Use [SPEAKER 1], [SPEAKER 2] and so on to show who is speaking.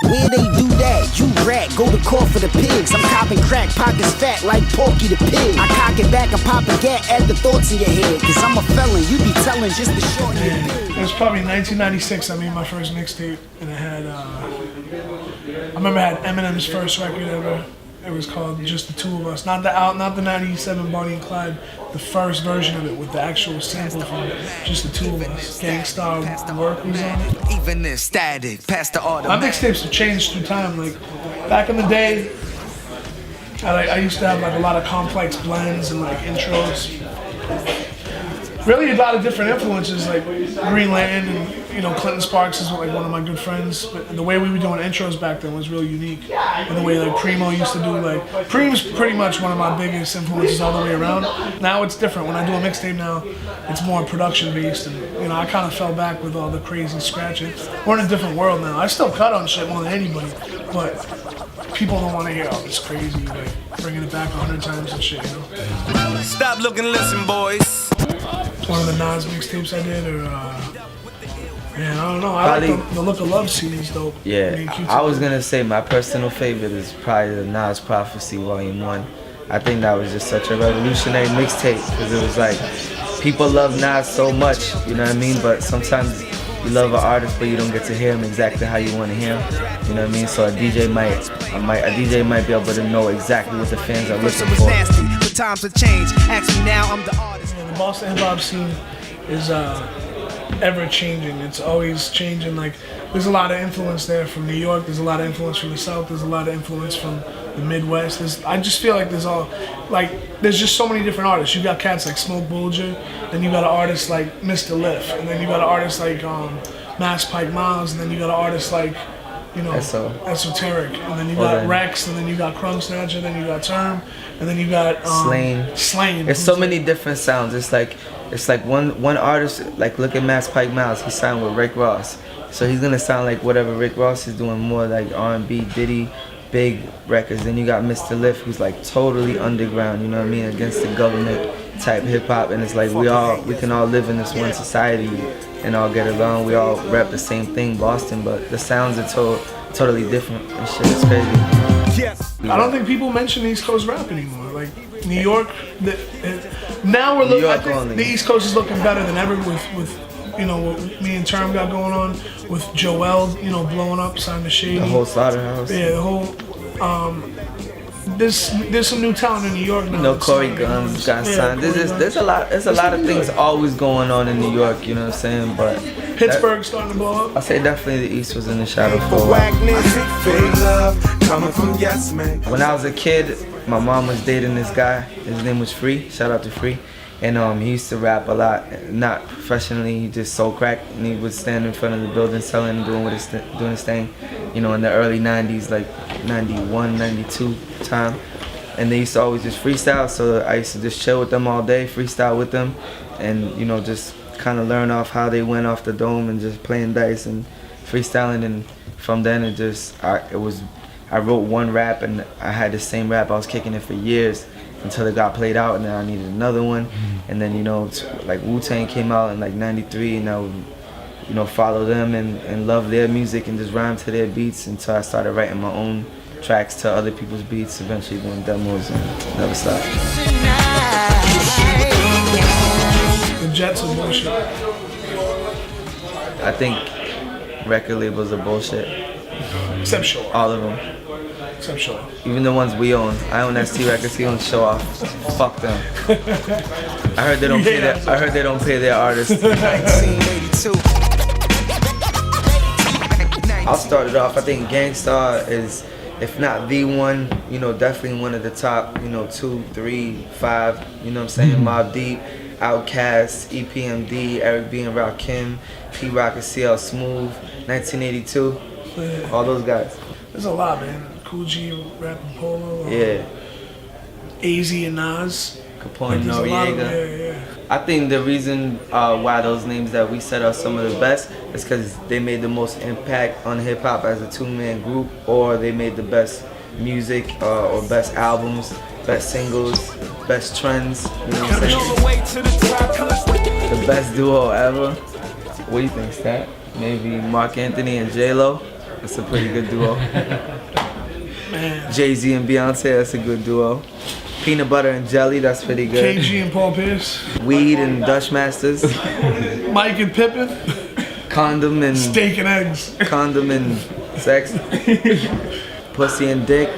[SPEAKER 1] Where they do that, you rat, go to court for the pigs. I'm copping crack, pockets fat like Porky the Pig. I cock it back and pop a gat, add the thoughts in your head. Cause I'm a felon, you be telling just to shorten your bid.
[SPEAKER 2] It was probably 1996 I made my first mixtape, and it had, I remember it had Eminem's first record ever. It was called Just the Two of Us. Not the 97 Bonnie and Clyde, the first version of it with the actual sample from Just the Two of Us. Gangstar Work was on it.
[SPEAKER 3] Even this static, past the order.
[SPEAKER 2] My mixtapes have changed through time. Like back in the day, I used to have like a lot of complex blends and like intros. Really a lot of different influences like Greenland and Clinton Sparks is like one of my good friends. But the way we were doing intros back then was really unique. And the way like Primo used to do, like Preem's pretty much one of my biggest influences all the way around. Now it's different. When I do a mixtape now, it's more production based, and I kind of fell back with all the crazy scratching. We're in a different world now. I still cut on shit more than anybody, but people don't want to hear all this crazy, like bringing it back 100 times and shit,
[SPEAKER 3] Stop looking, listen, boys.
[SPEAKER 2] One of the Nas mixtapes I did, or man, I don't know. I like the Look of Love series though.
[SPEAKER 4] Yeah, I was gonna say my personal favorite is probably the Nas Prophecy Volume 1. I think that was just such a revolutionary mixtape because it was like people love Nas so much, you know what I mean? But sometimes you love an artist, but you don't get to hear him exactly how you want to hear him. You know what I mean? So a DJ might be able to know exactly what the fans are looking for.
[SPEAKER 3] The times have changed. Ask me now, I'm the artist.
[SPEAKER 2] Yeah, the Boston hip hop scene is ever changing. It's always changing. Like there's a lot of influence there from New York. There's a lot of influence from the South. There's a lot of influence from the Midwest. I just feel like there's just so many different artists. You got cats like Smoke Bulger, then you got an artist like Mr. Liff, and then you got an artist like Mass Pike Miles, and then you got an artist like Esoteric, and then you got Rex, and then you got Crumb Snatcher, then you got Term, and then you got Slain.
[SPEAKER 4] There's so many different sounds. It's like one artist, like look at Mass Pike Miles, he signed with Rick Ross. So he's gonna sound like whatever Rick Ross is doing, more like R&B, Diddy, big records. Then you got Mr. Liff, who's like totally underground, you know what I mean, against the government type hip hop. And it's like we can all live in this one society and all get along. We all rap the same thing, Boston, but the sounds are totally different and shit. It's crazy.
[SPEAKER 2] Yes. I don't think people mention East Coast rap anymore. Like New York, now we're looking. I think the East Coast is looking better than ever with what me and Term got going on, with Joel, blowing up, signed to Shady.
[SPEAKER 4] The whole Slaughterhouse.
[SPEAKER 2] Yeah, the whole. There's some new talent in New York now.
[SPEAKER 4] Corey Guns got signed. There's a lot of things always going on in New York. You know what I'm saying? But
[SPEAKER 2] Pittsburgh's starting to blow up.
[SPEAKER 4] I say definitely the East was in the shadow for a while. When I was a kid, my mom was dating this guy. His name was Free. Shout out to Free. And he used to rap a lot, not professionally. He just sold crack, and he would stand in front of the building selling and doing his thing, in the early 90s, like 91, 92 time. And they used to always just freestyle, so I used to just chill with them all day, freestyle with them, and just kind of learn off how they went off the dome and just playing dice and freestyling. And from then I wrote one rap, and I had the same rap. I was kicking it for years until it got played out, and then I needed another one. And then like Wu-Tang came out in like 93, and I would follow them and love their music and just rhyme to their beats until I started writing my own tracks to other people's beats, eventually doing demos, and never stopped.
[SPEAKER 2] The Jets are bullshit.
[SPEAKER 4] I think record labels are bullshit.
[SPEAKER 2] Except Show Off.
[SPEAKER 4] All of them.
[SPEAKER 2] Except Show Off.
[SPEAKER 4] Even the ones we own. I own ST Records, he owns Show Off. Fuck them. I heard they don't pay their artists.
[SPEAKER 3] 1982.
[SPEAKER 4] I'll start it off. I think Gangstar is, if not the one, definitely one of the top, 2, 3, 5, you know what I'm saying? Mobb Deep, Outkast, EPMD, Eric B. and Rakim, P-Rock and CL Smooth, 1982, all those guys.
[SPEAKER 2] There's a lot, man. Cool G rapping Polo.
[SPEAKER 4] Yeah.
[SPEAKER 2] AZ and Nas.
[SPEAKER 4] Capone and Noriega.
[SPEAKER 2] Yeah.
[SPEAKER 4] I think the reason why those names that we said are some of the best is because they made the most impact on hip hop as a two-man group, or they made the best music or best albums, best singles, best trends. You know what I'm saying? The best duo ever. What do you think, Stat? Maybe Mark Anthony and J-Lo. That's a pretty good duo. Jay-Z and Beyonce, that's a good duo. Peanut butter and jelly, that's pretty good.
[SPEAKER 2] KG and Paul Pierce.
[SPEAKER 4] Weed and Dutch Masters.
[SPEAKER 2] Mike and Pippin.
[SPEAKER 4] Condom and
[SPEAKER 2] Steak and eggs.
[SPEAKER 4] condom and sex. Pussy and dick.